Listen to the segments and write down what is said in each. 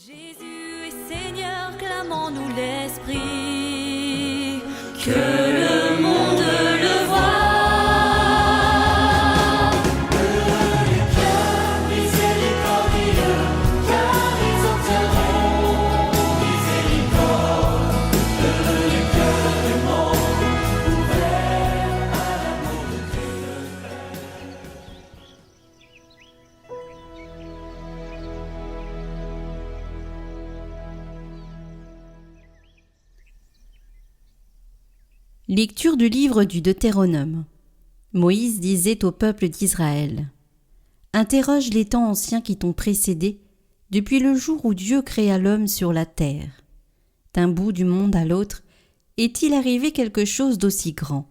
Jésus est Seigneur, clamons-nous l'Esprit, que le monde le voie. Le cœur miséricordieux, car ils obtiendront miséricorde. Le cœur du monde ouvert à l'amour de Dieu. Lecture du livre du Deutéronome. Moïse disait au peuple d'Israël : Interroge les temps anciens qui t'ont précédé, depuis le jour où Dieu créa l'homme sur la terre. D'un bout du monde à l'autre, est-il arrivé quelque chose d'aussi grand ?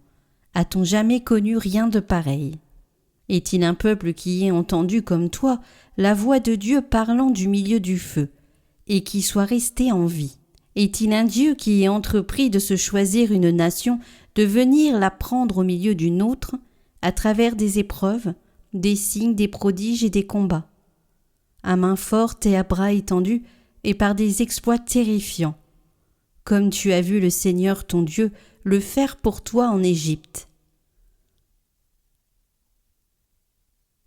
A-t-on jamais connu rien de pareil ? Est-il un peuple qui ait entendu comme toi la voix de Dieu parlant du milieu du feu, et qui soit resté en vie ? Est-il un Dieu qui ait entrepris de se choisir une nation, de venir la prendre au milieu d'une autre, à travers des épreuves, des signes, des prodiges et des combats, à main forte et à bras étendus, et par des exploits terrifiants, comme tu as vu le Seigneur ton Dieu le faire pour toi en Égypte.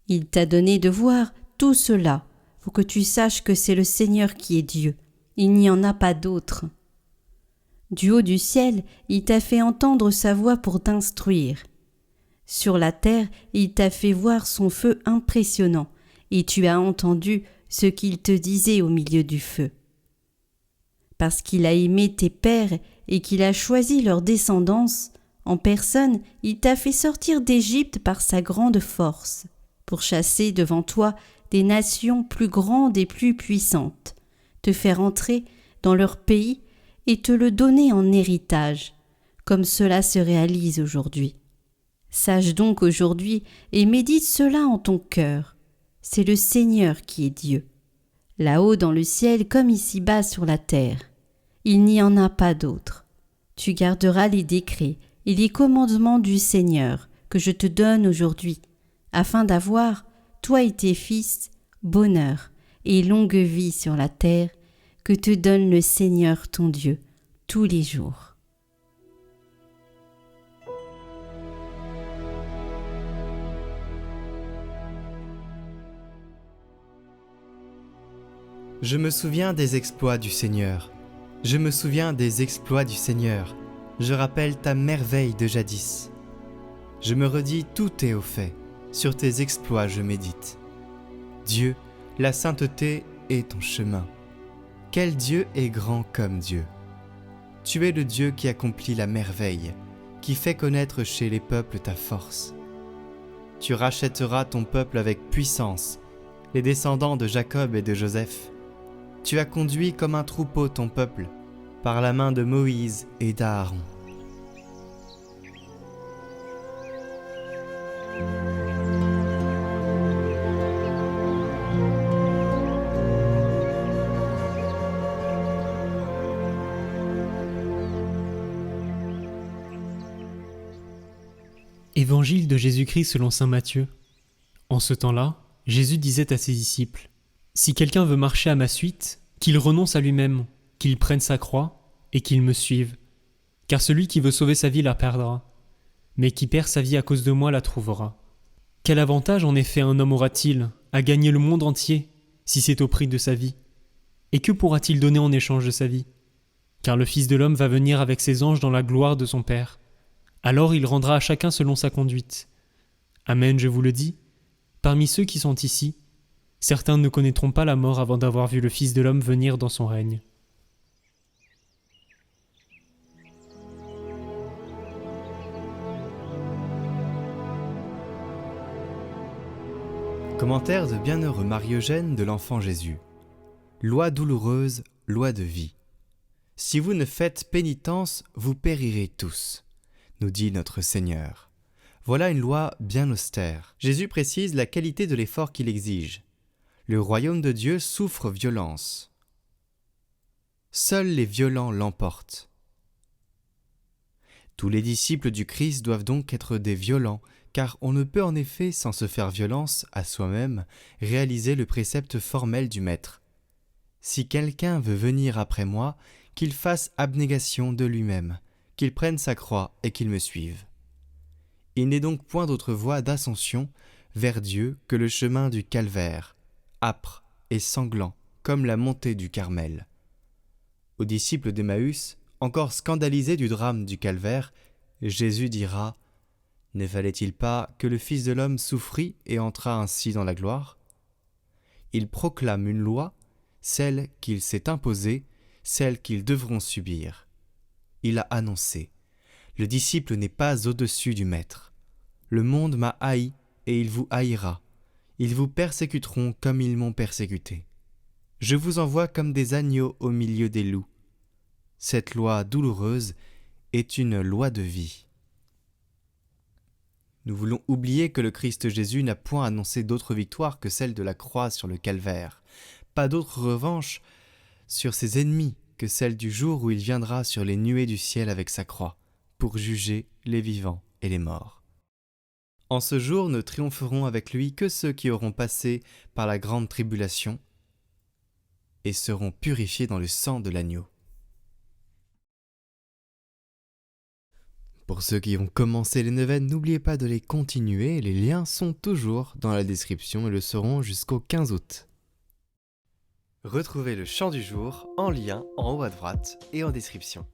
Il t'a donné de voir tout cela, pour que tu saches que c'est le Seigneur qui est Dieu. Il n'y en a pas d'autre. Du haut du ciel, il t'a fait entendre sa voix pour t'instruire. Sur la terre, il t'a fait voir son feu impressionnant, et tu as entendu ce qu'il te disait au milieu du feu. Parce qu'il a aimé tes pères et qu'il a choisi leur descendance, en personne, il t'a fait sortir d'Égypte par sa grande force, pour chasser devant toi des nations plus grandes et plus puissantes, te faire entrer dans leur pays et te le donner en héritage, comme cela se réalise aujourd'hui. Sache donc aujourd'hui et médite cela en ton cœur. C'est le Seigneur qui est Dieu, là-haut dans le ciel comme ici-bas sur la terre. Il n'y en a pas d'autre. Tu garderas les décrets et les commandements du Seigneur que je te donne aujourd'hui, afin d'avoir, toi et tes fils, bonheur et longue vie sur la terre que te donne le Seigneur ton Dieu tous les jours. Je me souviens des exploits du Seigneur. Je me souviens des exploits du Seigneur. Je rappelle ta merveille de jadis. Je me redis tout est au fait. Sur tes exploits je médite. Dieu, la sainteté est ton chemin. Quel Dieu est grand comme Dieu. Tu es le Dieu qui accomplit la merveille, qui fait connaître chez les peuples ta force. Tu rachèteras ton peuple avec puissance, les descendants de Jacob et de Joseph. Tu as conduit comme un troupeau ton peuple, par la main de Moïse et d'Aaron. Évangile de Jésus-Christ selon saint Matthieu. En ce temps-là, Jésus disait à ses disciples : Si quelqu'un veut marcher à ma suite, qu'il renonce à lui-même, qu'il prenne sa croix et qu'il me suive. Car celui qui veut sauver sa vie la perdra, mais qui perd sa vie à cause de moi la trouvera. Quel avantage en effet un homme aura-t-il à gagner le monde entier si c'est au prix de sa vie ? Et que pourra-t-il donner en échange de sa vie ? Car le Fils de l'homme va venir avec ses anges dans la gloire de son Père. Alors il rendra à chacun selon sa conduite. Amen, je vous le dis, parmi ceux qui sont ici, certains ne connaîtront pas la mort avant d'avoir vu le Fils de l'homme venir dans son règne. Commentaire de bienheureux Marie-Eugène de l'Enfant Jésus. Loi douloureuse, loi de vie. Si vous ne faites pénitence, vous périrez tous, nous dit notre Seigneur. Voilà une loi bien austère. Jésus précise la qualité de l'effort qu'il exige. Le royaume de Dieu souffre violence. Seuls les violents l'emportent. Tous les disciples du Christ doivent donc être des violents, car on ne peut en effet, sans se faire violence à soi-même, réaliser le précepte formel du Maître. Si quelqu'un veut venir après moi, qu'il fasse abnégation de lui-même, qu'il prenne sa croix et qu'il me suive. Il n'est donc point d'autre voie d'ascension vers Dieu que le chemin du calvaire, âpre et sanglant comme la montée du Carmel. Aux disciples d'Emmaüs, encore scandalisés du drame du calvaire, Jésus dira « Ne fallait-il pas que le Fils de l'homme souffrit et entrât ainsi dans la gloire ?» Il proclame une loi, celle qu'il s'est imposée, celle qu'ils devront subir. Il a annoncé « Le disciple n'est pas au-dessus du maître. Le monde m'a haï et il vous haïra. Ils vous persécuteront comme ils m'ont persécuté. Je vous envoie comme des agneaux au milieu des loups. Cette loi douloureuse est une loi de vie. » Nous voulons oublier que le Christ Jésus n'a point annoncé d'autre victoire que celle de la croix sur le calvaire, pas d'autre revanche sur ses ennemis que celle du jour où il viendra sur les nuées du ciel avec sa croix, pour juger les vivants et les morts. En ce jour, ne triompheront avec lui que ceux qui auront passé par la grande tribulation et seront purifiés dans le sang de l'agneau. Pour ceux qui ont commencé les neuvaines, n'oubliez pas de les continuer, les liens sont toujours dans la description et le seront jusqu'au 15 août. Retrouvez le chant du jour en lien en haut à droite et en description.